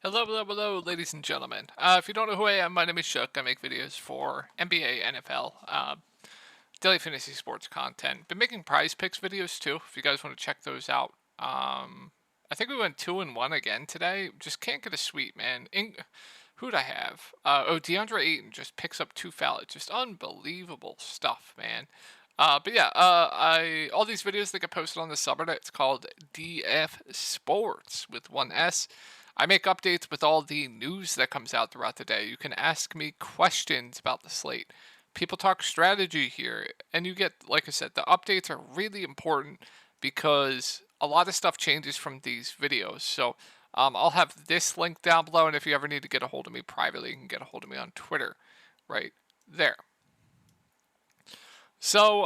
Hello, hello, hello, ladies and gentlemen. If you don't know who I am, my name is Shook. I make videos for NBA, NFL, daily fantasy sports content. Been making prize picks videos too, if you guys want to check those out. I think we went 2-1 again today. Just can't get a sweep, man. Who'd I have? DeAndre Ayton just picks up two fouls. Just unbelievable stuff, man. But yeah, I all these videos that get posted on the subreddit. It's called DF Sports with one S. I make updates with all the news that comes out throughout the day. You can ask me questions about the slate. People talk strategy here, and you get, like I said, the updates are really important because a lot of stuff changes from these videos. So I'll have this link down below, and if you ever need to get a hold of me privately, you can get a hold of me on Twitter right there. So,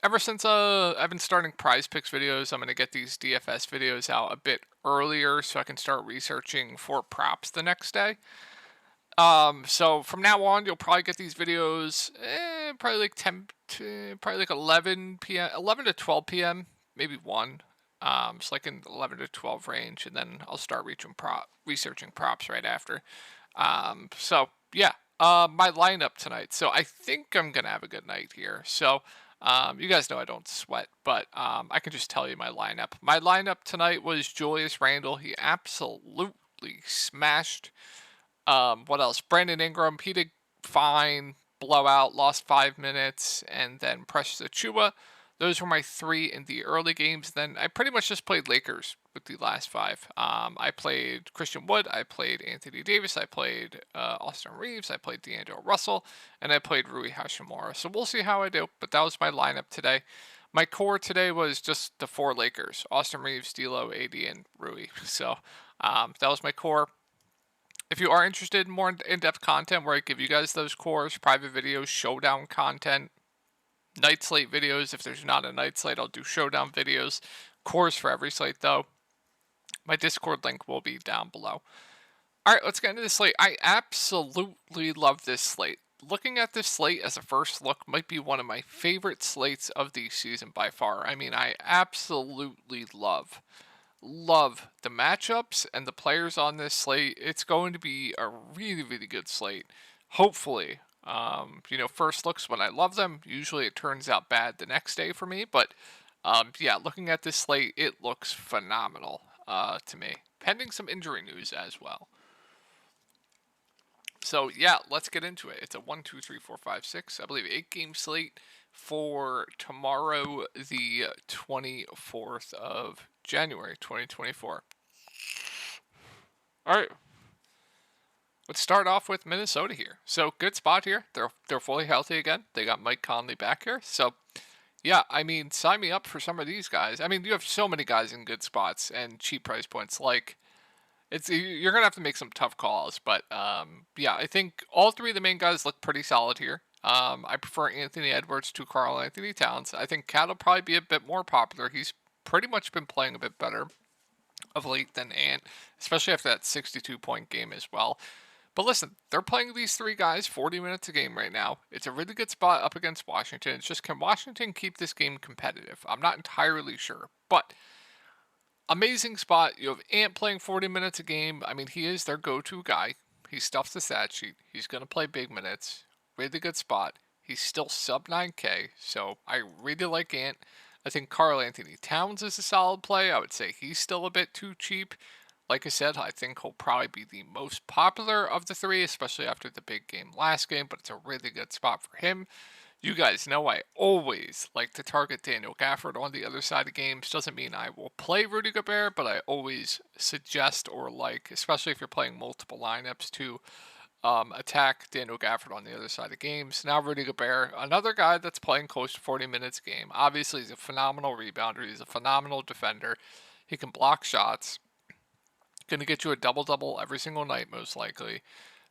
ever since I've been starting prize picks videos, I'm gonna get these DFS videos out a bit earlier so I can start researching for props the next day. So from now on, you'll probably get these videos, probably like 10 to probably like 11 p.m., 11 to 12 p.m., maybe one. It's like in the 11 to 12 range, and then I'll start researching props right after. So yeah, my lineup tonight. So I think I'm gonna have a good night here. So you guys know I don't sweat, but I can just tell you my lineup. My lineup tonight was Julius Randle. He absolutely smashed. What else? Brandon Ingram. He did fine. Blowout. Lost 5 minutes, and then Precious Achua. Those were my three in the early games. Then I pretty much just played Lakers with the last five. I played Christian Wood, I played Anthony Davis, I played Austin Reeves, I played D'Angelo Russell, and I played Rui Hashimura. So we'll see how I do, but that was my lineup today. My core today was just the four Lakers: Austin Reeves, D'Lo, AD, and Rui. So that was my core. If you are interested in more in-depth content where I give you guys those cores, private videos, showdown content, night slate videos. If there's not a night slate, I'll do showdown videos. Cores for every slate, though. My Discord link will be down below. All right, let's get into the slate. I absolutely love this slate. Looking at this slate as a first look might be one of my favorite slates of the season by far. I mean, I absolutely love the matchups and the players on this slate. It's going to be a really, really good slate. Hopefully, first looks when I love them. Usually it turns out bad the next day for me. But yeah, looking at this slate, it looks phenomenal to me. Pending some injury news as well. So yeah, let's get into it. It's a 1, 2, 3, 4, 5, 6, I believe 8 game slate for tomorrow, the 24th of January, 2024. All right, let's start off with Minnesota here. So good spot here. They're fully healthy again. They got Mike Conley back here. So yeah, I mean, sign me up for some of these guys. I mean, you have so many guys in good spots and cheap price points. Like, you're gonna have to make some tough calls, but yeah, I think all three of the main guys look pretty solid here. I prefer Anthony Edwards to Karl Anthony Towns. I think Cat will probably be a bit more popular. He's pretty much been playing a bit better of late than Ant, especially after that 62-point game as well. But listen, they're playing these three guys 40 minutes a game right now. It's a really good spot up against Washington. It's just, can Washington keep this game competitive? I'm not entirely sure, but amazing spot. You have Ant playing 40 minutes a game. I mean, he is their go-to guy. He stuffs the stat sheet. He's going to play big minutes. Really good spot. He's still sub 9K, so I really like Ant. I think Karl Anthony Towns is a solid play. I would say he's still a bit too cheap. Like I said, I think he'll probably be the most popular of the three, especially after the big game last game, but it's a really good spot for him. You guys know I always like to target Daniel Gafford on the other side of games. Doesn't mean I will play Rudy Gobert, but I always suggest or like, especially if you're playing multiple lineups, to attack Daniel Gafford on the other side of games. Now Rudy Gobert, another guy that's playing close to 40 minutes a game. Obviously, he's a phenomenal rebounder. He's a phenomenal defender. He can block shots. Going to get you a double-double every single night, most likely.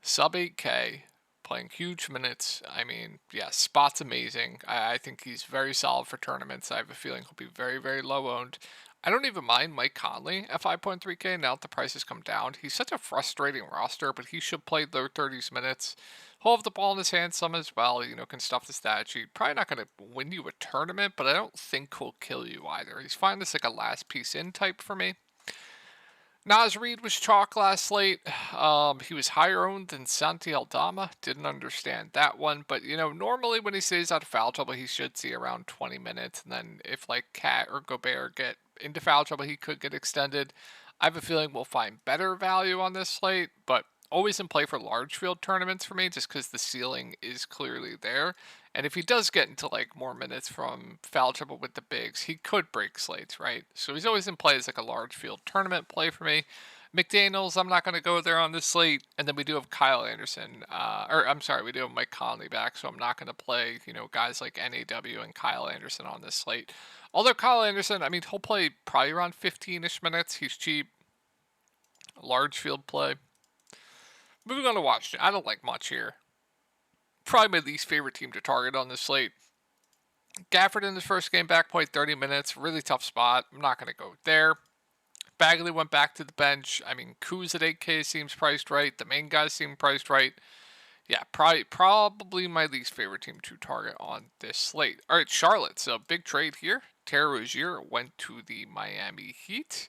Sub 8K, playing huge minutes. I mean, yeah, spot's amazing. I think he's very solid for tournaments. I have a feeling he'll be very, very low owned. I don't even mind Mike Conley at 5.3K now that the prices come down. He's such a frustrating roster, but he should play low 30s minutes. He'll have the ball in his hand some as well, can stuff the stat sheet. Probably not going to win you a tournament, but I don't think he'll kill you either. He's fine as like a last piece in type for me. Nas Reed was chalk last slate. He was higher owned than Santi Aldama. Didn't understand that one, but normally when he stays out of foul trouble, he should see around 20 minutes, and then if like Cat or Gobert get into foul trouble, he could get extended. I have a feeling we'll find better value on this slate, but always in play for large field tournaments for me, just because the ceiling is clearly there. And if he does get into like more minutes from foul trouble with the bigs, he could break slates, right? So he's always in play as like a large field tournament play for me. McDaniels, I'm not going to go there on this slate. And then we do have Kyle Anderson, or I'm sorry, we do have Mike Conley back, so I'm not going to play, guys like NAW and Kyle Anderson on this slate. Although Kyle Anderson, I mean, he'll play probably around 15-ish minutes. He's cheap, large field play. Moving on to Washington, I don't like much here. Probably my least favorite team to target on this slate. Gafford in his first game back played 30 minutes. Really tough spot. I'm not going to go there. Bagley went back to the bench. I mean, Kuz at 8K seems priced right. The main guys seem priced right. Yeah, probably my least favorite team to target on this slate. All right, Charlotte. So big trade here. Terry Rozier went to the Miami Heat.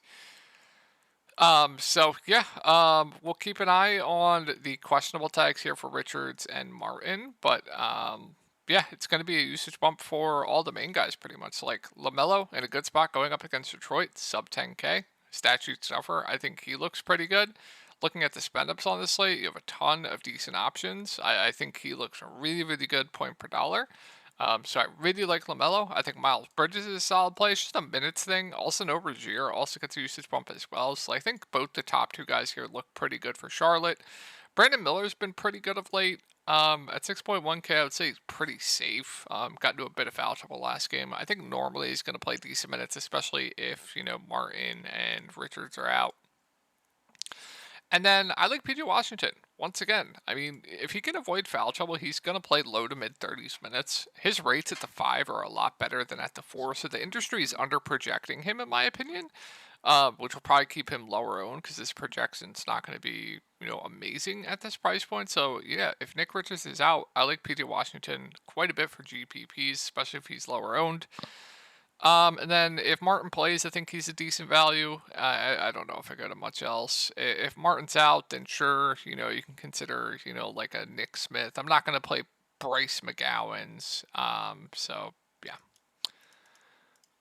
We'll keep an eye on the questionable tags here for Richards and Martin, but yeah, it's going to be a usage bump for all the main guys pretty much. Like LaMelo in a good spot going up against Detroit, sub 10K. Statute stuffer, I think he looks pretty good. Looking at the spend ups on this slate, you have a ton of decent options. I think he looks really, really good point per dollar. So I really like LaMelo. I think Miles Bridges is a solid play. It's just a minutes thing. Also, no Rozier also gets a usage bump as well. So I think both the top two guys here look pretty good for Charlotte. Brandon Miller's been pretty good of late. At 6.1K, I would say he's pretty safe. Got into a bit of foul trouble last game. I think normally he's going to play decent minutes, especially if, Martin and Richards are out. And then I like PJ Washington. Once again, I mean, if he can avoid foul trouble, he's going to play low to mid 30s minutes. His rates at the 5 are a lot better than at the 4, so the industry is under projecting him, in my opinion, which will probably keep him lower owned because his projection's not going to be, amazing at this price point. So, yeah, if Nick Richards is out, I like PJ Washington quite a bit for GPPs, especially if he's lower owned. And then if Martin plays, I think he's a decent value. I don't know if I go to much else. If Martin's out, then sure, you can consider, like a Nick Smith. I'm not going to play Bryce McGowan's. So, yeah.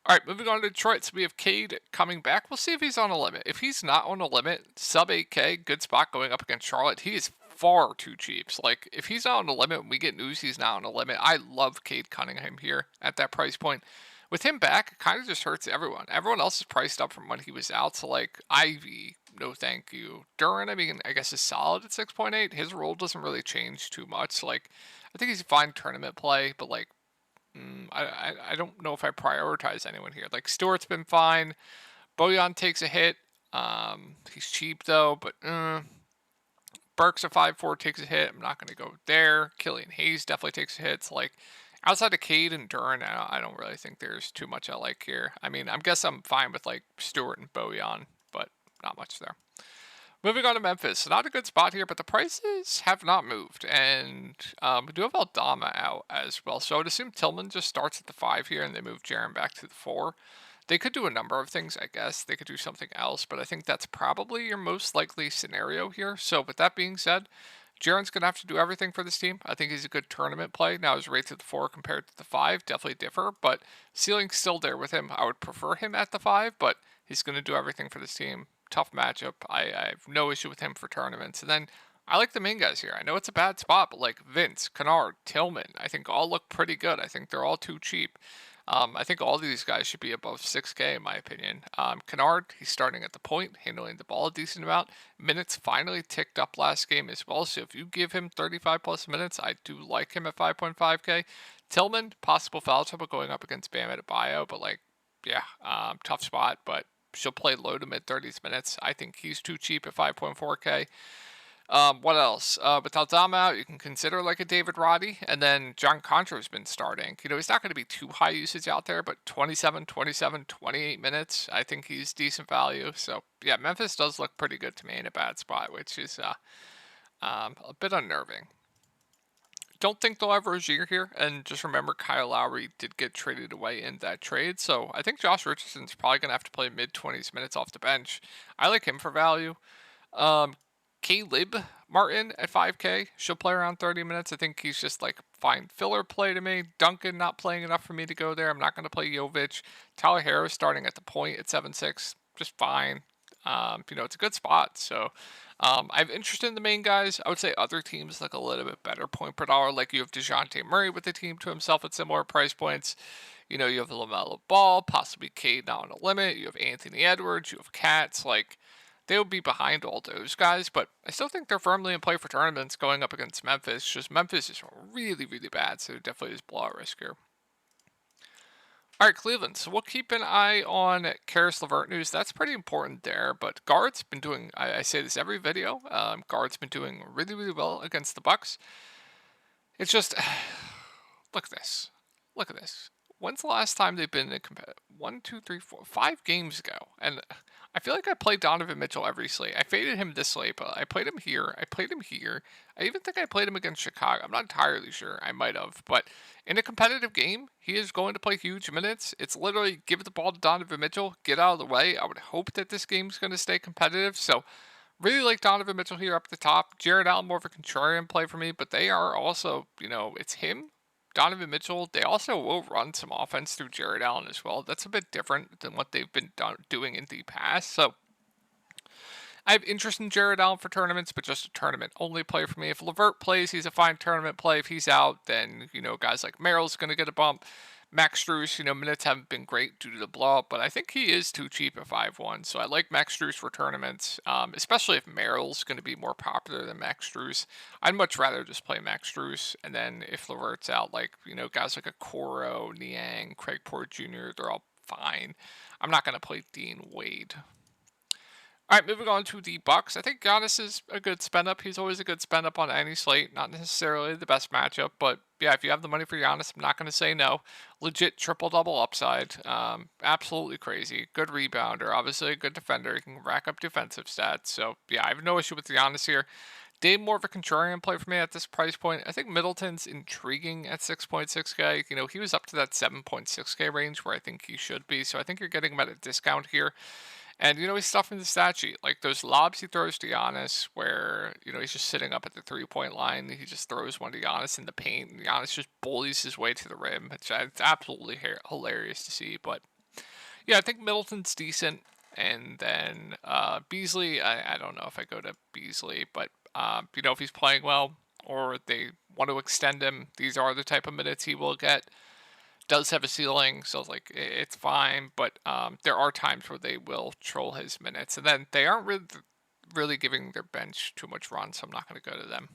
All right, moving on to Detroit. So we have Cade coming back. We'll see if he's on a limit. If he's not on a limit, sub 8K, good spot going up against Charlotte. He is far too cheap. So, like, if he's not on a limit, we get news he's not on a limit. I love Cade Cunningham here at that price point. With him back, it kind of just hurts everyone. Everyone else is priced up from when he was out. So, like, Ivy, no thank you. Duran, I mean, I guess is solid at 6.8. His role doesn't really change too much. So, like, I think he's a fine tournament play, but, like, I don't know if I prioritize anyone here. Like, Stewart's been fine. Bojan takes a hit. He's cheap, though, but Burks a 5-4 takes a hit. I'm not going to go there. Killian Hayes definitely takes a hit. So, like, outside of Cade and Duran, I don't really think there's too much I like here. I mean, I guess I'm fine with, like, Stewart and Bojan, but not much there. Moving on to Memphis. Not a good spot here, but the prices have not moved. And we do have Aldama out as well. So I would assume Tillman just starts at the 5 here and they move Jaren back to the 4. They could do a number of things, I guess. They could do something else, but I think that's probably your most likely scenario here. So with that being said, Jaren's going to have to do everything for this team. I think he's a good tournament play. Now his rates at the 4 compared to the 5 definitely differ, but ceiling's still there with him. I would prefer him at the 5, but he's going to do everything for this team. Tough matchup. I have no issue with him for tournaments. And then I like the main guys here. I know it's a bad spot, but like Vince, Kennard, Tillman, I think all look pretty good. I think they're all too cheap. I think all these guys should be above 6K in my opinion. Kennard, he's starting at the point, handling the ball a decent amount. Minutes finally ticked up last game as well. So if you give him 35 plus minutes, I do like him at 5.5K. Tillman, possible foul trouble going up against Bam Adebayo, but like, yeah, tough spot, but she'll play low to mid 30s minutes. I think he's too cheap at 5.4K. What else? With Aldama out, you can consider like a David Roddy, and then John Contra's been starting. He's not going to be too high usage out there, but 27, 27, 28 minutes, I think he's decent value. So, yeah, Memphis does look pretty good to me in a bad spot, which is a bit unnerving. don't think they'll have Rozier here, and just remember Kyle Lowry did get traded away in that trade, so I think Josh Richardson's probably gonna have to play mid-20s minutes off the bench. I like him for value. Um, Caleb Martin at 5K, she'll play around 30 minutes. I think he's just like fine filler play to me. Duncan not playing enough for me to go there. I'm not going to play Jovic. Tyler Hero starting at the point at 7-6, just fine. It's a good spot. So I'm interested in the main guys. I would say other teams look a little bit better point per dollar. Like you have DeJounte Murray with the team to himself at similar price points. You have LaMelo Ball, possibly Cade not on a limit. You have Anthony Edwards. You have Cats. Like, they would be behind all those guys, but I still think they're firmly in play for tournaments going up against Memphis. Just Memphis is really, really bad, so definitely is blowout risk here. All right, Cleveland. So we'll keep an eye on Karis LeVert news. That's pretty important there. But guards been doing. I say this every video. Guards been doing really, really well against the Bucks. It's just look at this. Look at this. When's the last time they've been in a competitive? 1, 2, 3, 4, 5 games ago, and I feel like I played Donovan Mitchell every slate. I faded him this slate, but I played him here. I played him here. I even think I played him against Chicago. I'm not entirely sure. I might have, but in a competitive game, he is going to play huge minutes. It's literally give the ball to Donovan Mitchell, get out of the way. I would hope that this game's going to stay competitive. So really like Donovan Mitchell here up at the top. Jared Allen more of a contrarian play for me, but they are also, it's him, Donovan Mitchell. They also will run some offense through Jared Allen as well. That's a bit different than what they've been doing in the past. So I have interest in Jared Allen for tournaments, but just a tournament only play for me. If LeVert plays, he's a fine tournament play. If he's out, then, guys like Merrill's going to get a bump. Max Strus, minutes haven't been great due to the blowout, but I think he is too cheap at 5-1. So I like Max Strus for tournaments, especially if Merrill's going to be more popular than Max Strus. I'd much rather just play Max Strus, and then if LeVert's out, like, guys like a Coro, Niang, Craig Porter Jr., they're all fine. I'm not going to play Dean Wade. All right, moving on to the Bucks. I think Giannis is a good spend up. He's always a good spend up on any slate. Not necessarily the best matchup, but yeah, if you have the money for Giannis, I'm not going to say no. Legit triple double upside. Absolutely crazy. Good rebounder. Obviously a good defender. He can rack up defensive stats. So yeah, I have no issue with Giannis here. Dave more of a contrarian play for me at this price point. I think Middleton's intriguing at 6.6K. He was up to that 7.6K range where I think he should be. So I think you're getting him at a discount here. And, he's stuffing the stat sheet. Like, those lobs he throws to Giannis where, he's just sitting up at the three-point line. He just throws one to Giannis in the paint. And Giannis just bullies his way to the rim. It's absolutely hilarious to see. But, yeah, I think Middleton's decent. And then Beasley, I don't know if I go to Beasley. But, if he's playing well or they want to extend him, these are the type of minutes he will get. Does have a ceiling, so like it's fine, but there are times where they will troll his minutes, and then they aren't really giving their bench too much run, so I'm not going to go to them.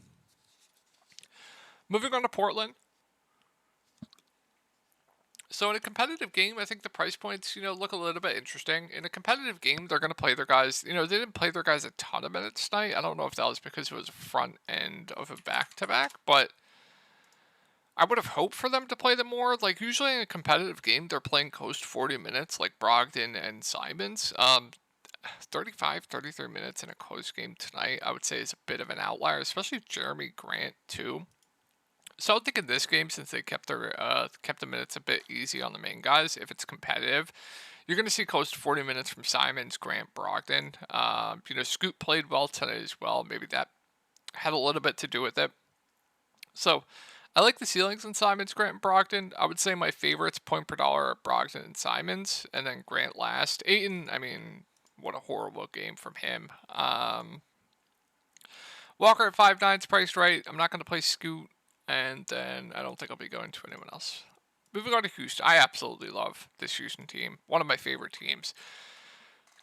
Moving on to Portland. So in a competitive game, I think the price points, look a little bit interesting. In a competitive game, they're going to play their guys. They didn't play their guys a ton of minutes tonight. I don't know if that was because it was front end of a back-to-back, but I would have hoped for them to play them more. Like, usually in a competitive game, they're playing close to 40 minutes, like Brogdon and Simons. 35, 33 minutes in a close game tonight, I would say, is a bit of an outlier, especially Jeremy Grant, too. So I think in this game, since they kept the minutes a bit easy on the main guys, if it's competitive, you're going to see close to 40 minutes from Simons, Grant, Brogdon. Scoot played well tonight as well. Maybe that had a little bit to do with it. So I like the ceilings in Simons, Grant, and Brogdon. I would say my favorites point per dollar are Brogdon and Simons, and then Grant last. Ayton, what a horrible game from him. Walker at 5'9" is priced right. I'm not going to play Scoot, and then I don't think I'll be going to anyone else. Moving on to Houston. I absolutely love this Houston team. One of my favorite teams.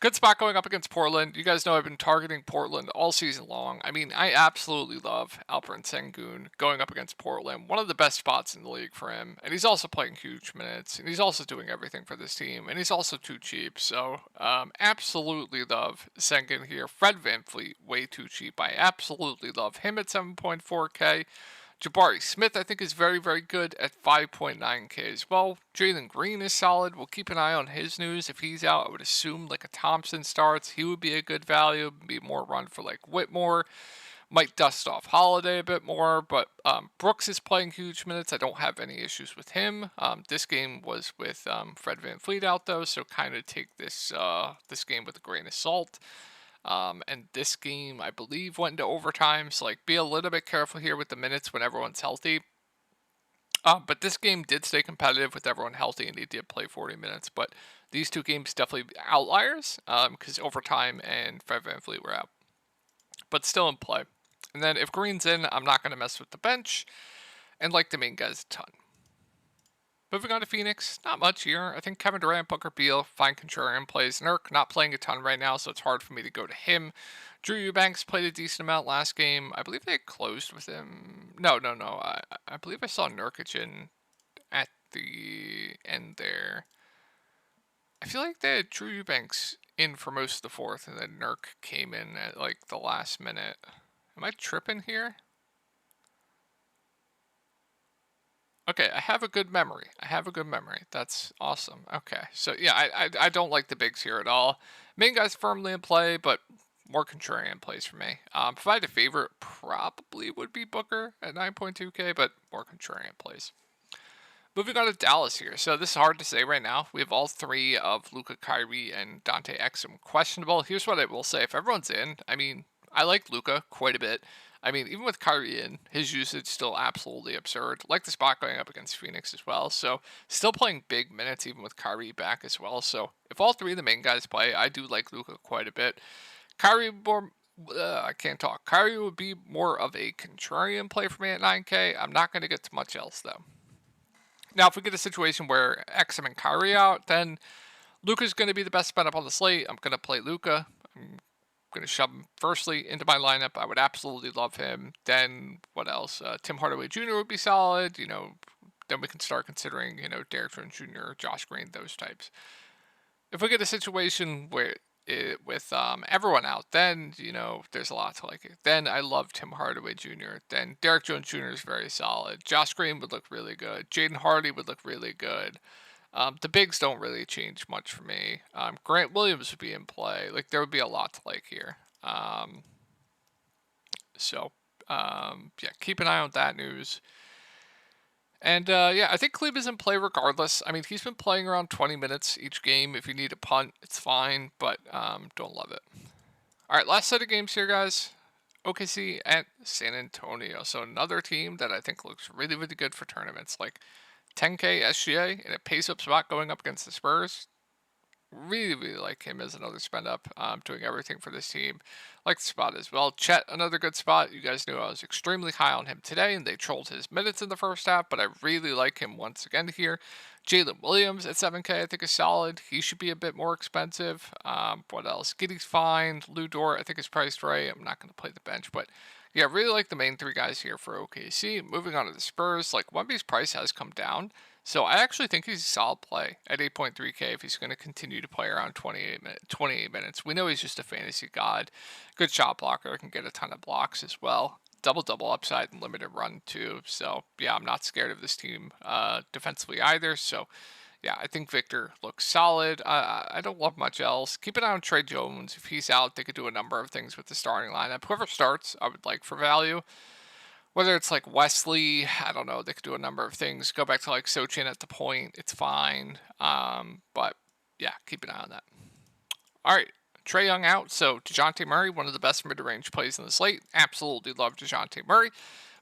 Good spot going up against Portland. You guys know I've been targeting Portland all season long. I absolutely love Alperen Sengun going up against Portland. One of the best spots in the league for him. And he's also playing huge minutes. And he's also doing everything for this team. And he's also too cheap. So, absolutely love Sengun here. Fred VanVleet, way too cheap. I absolutely love him at 7.4K. Jabari Smith, I think, is very, very good at 5.9K as well. Jalen Green is solid. We'll keep an eye on his news. If he's out, I would assume like a Thompson starts. He would be a good value, be more run for like Whitmore. Might dust off Holiday a bit more, but Brooks is playing huge minutes. I don't have any issues with him. This game was with Fred VanVleet out though, so kind of take this game with a grain of salt. And this game, I believe, went into overtime, so like be a little bit careful here with the minutes when everyone's healthy. But this game did stay competitive with everyone healthy, and he did play 40 minutes. But these two games definitely outliers because overtime and Fred VanVleet were out, but still in play. And then if Green's in, I'm not going to mess with the bench and like the main guys a ton. Moving on to Phoenix, not much here. I think Kevin Durant, Booker Beal, fine contrarian plays. Nurk not playing a ton right now, so it's hard for me to go to him. Drew Eubanks played a decent amount last game. I believe they closed with him. No. I believe I saw Nurkic in at the end there. I feel like they had Drew Eubanks in for most of the fourth, and then Nurk came in at like the last minute. Am I tripping here? Okay, I have a good memory. That's awesome. Okay, so yeah, I don't like the bigs here at all. Main guy's firmly in play, but more contrarian plays for me. If I had a favorite, probably would be Booker at 9.2K, but more contrarian plays. Moving on to Dallas here. So this is hard to say right now. We have all three of Luka, Kyrie, and Dante Exum questionable. Here's what I will say. If everyone's in, I mean, I like Luka quite a bit. I mean, even with Kyrie in, his usage is still absolutely absurd. Like the spot going up against Phoenix as well. So still playing big minutes even with Kyrie back as well. So if all three of the main guys play, I do like Luka quite a bit. Kyrie I can't talk. Kyrie would be more of a contrarian play for me at 9K. I'm not going to get to much else though. Now, if we get a situation where Exum and Kyrie out, then Luka's going to be the best spend up on the slate. I'm going to play Luka. I'm going to shove him firstly into my lineup. I would absolutely love him. Then what else? Tim Hardaway Jr. would be solid. Then we can start considering, Derek Jones Jr., Josh Green, those types. If we get a situation where with everyone out, then there's a lot to like it. Then I love Tim Hardaway Jr. Then Derek Jones Jr. is very solid. Josh Green would look really good. Jaden Hardy would look really good. The bigs don't really change much for me. Grant Williams would be in play. Like there would be a lot to like here. Yeah, keep an eye on that news. And yeah, I think Klebe is in play regardless. I mean, he's been playing around 20 minutes each game. If you need a punt, it's fine, but don't love it. All right, last set of games here, guys. OKC at San Antonio. So another team that I think looks really, really good for tournaments. Like 10K SGA in a pace-up spot going up against the Spurs. Really, really like him as another spend up, doing everything for this team. Like the spot as well. Chet, another good spot. You guys knew I was extremely high on him today, and they trolled his minutes in the first half, but I really like him once again here. Jalen Williams at 7K, I think is solid. He should be a bit more expensive. What else? Giddey's fine. Lou Dort, I think is priced right. I'm not going to play the bench, but yeah, really like the main three guys here for OKC. Moving on to the Spurs, like Wemby's price has come down. So I actually think he's a solid play at 8.3K if he's going to continue to play around 28 minutes. We know he's just a fantasy god. Good shot blocker, can get a ton of blocks as well. Double upside and limited run too. So yeah, I'm not scared of this team defensively either. So yeah, I think Victor looks solid. I don't love much else. Keep an eye on Trey Jones. If he's out, they could do a number of things with the starting lineup. Whoever starts, I would like for value. Whether it's like Wesley, I don't know. They could do a number of things. Go back to like Sochin at the point. It's fine. But yeah, keep an eye on that. All right. Trae Young out. So DeJounte Murray, one of the best mid-range plays in the slate. Absolutely love DeJounte Murray.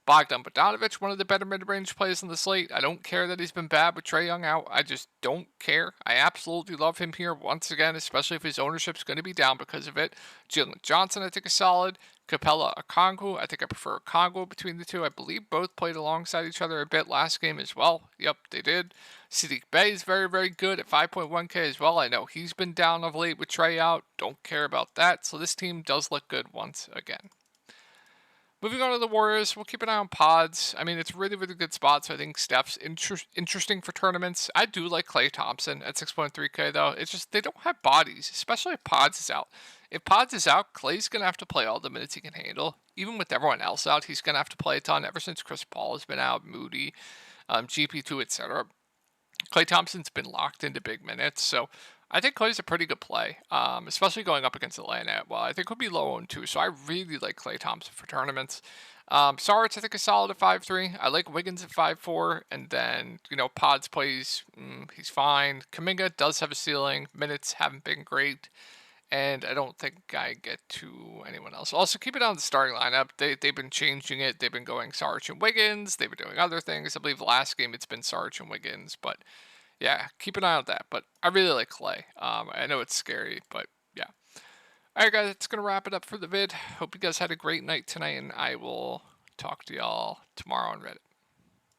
Bogdan Bogdanovic, one of the better mid-range plays in the slate. I don't care that he's been bad with Trae Young out. I just don't care. I absolutely love him here once again, especially if his ownership's going to be down because of it. Jalen Johnson, I think, is solid. Capella Okongwu, I think I prefer Okongwu between the two. I believe both played alongside each other a bit last game as well. Yep, they did. Sadiq Bey is very, very good at 5.1K as well. I know he's been down of late with Trae out. Don't care about that. So this team does look good once again. Moving on to the Warriors, we'll keep an eye on pods. I mean, it's really, really good spot. So I think Steph's interesting for tournaments. I do like Klay Thompson at 6.3K, though. It's just they don't have bodies, especially if Pods is out. If Pods is out, Klay's going to have to play all the minutes he can handle. Even with everyone else out, he's going to have to play a ton ever since Chris Paul has been out, Moody, GP2, etc. Klay Thompson's been locked into big minutes, so I think Klay's a pretty good play, especially going up against Atlanta. Well, I think he'll be low on too, so I really like Klay Thompson for tournaments. Saric, I think, is solid at 5.3. I like Wiggins at 5.4, and then, Pods plays, he's fine. Kuminga does have a ceiling. Minutes haven't been great, and I don't think I get to anyone else. Also, keep it on the starting lineup. They've been changing it. They've been going Saric and Wiggins. They've been doing other things. I believe last game it's been Saric and Wiggins, but yeah, keep an eye on that. But I really like Klay. I know it's scary, but yeah. All right, guys, that's gonna wrap it up for the vid. Hope you guys had a great night tonight, and I will talk to y'all tomorrow on Reddit.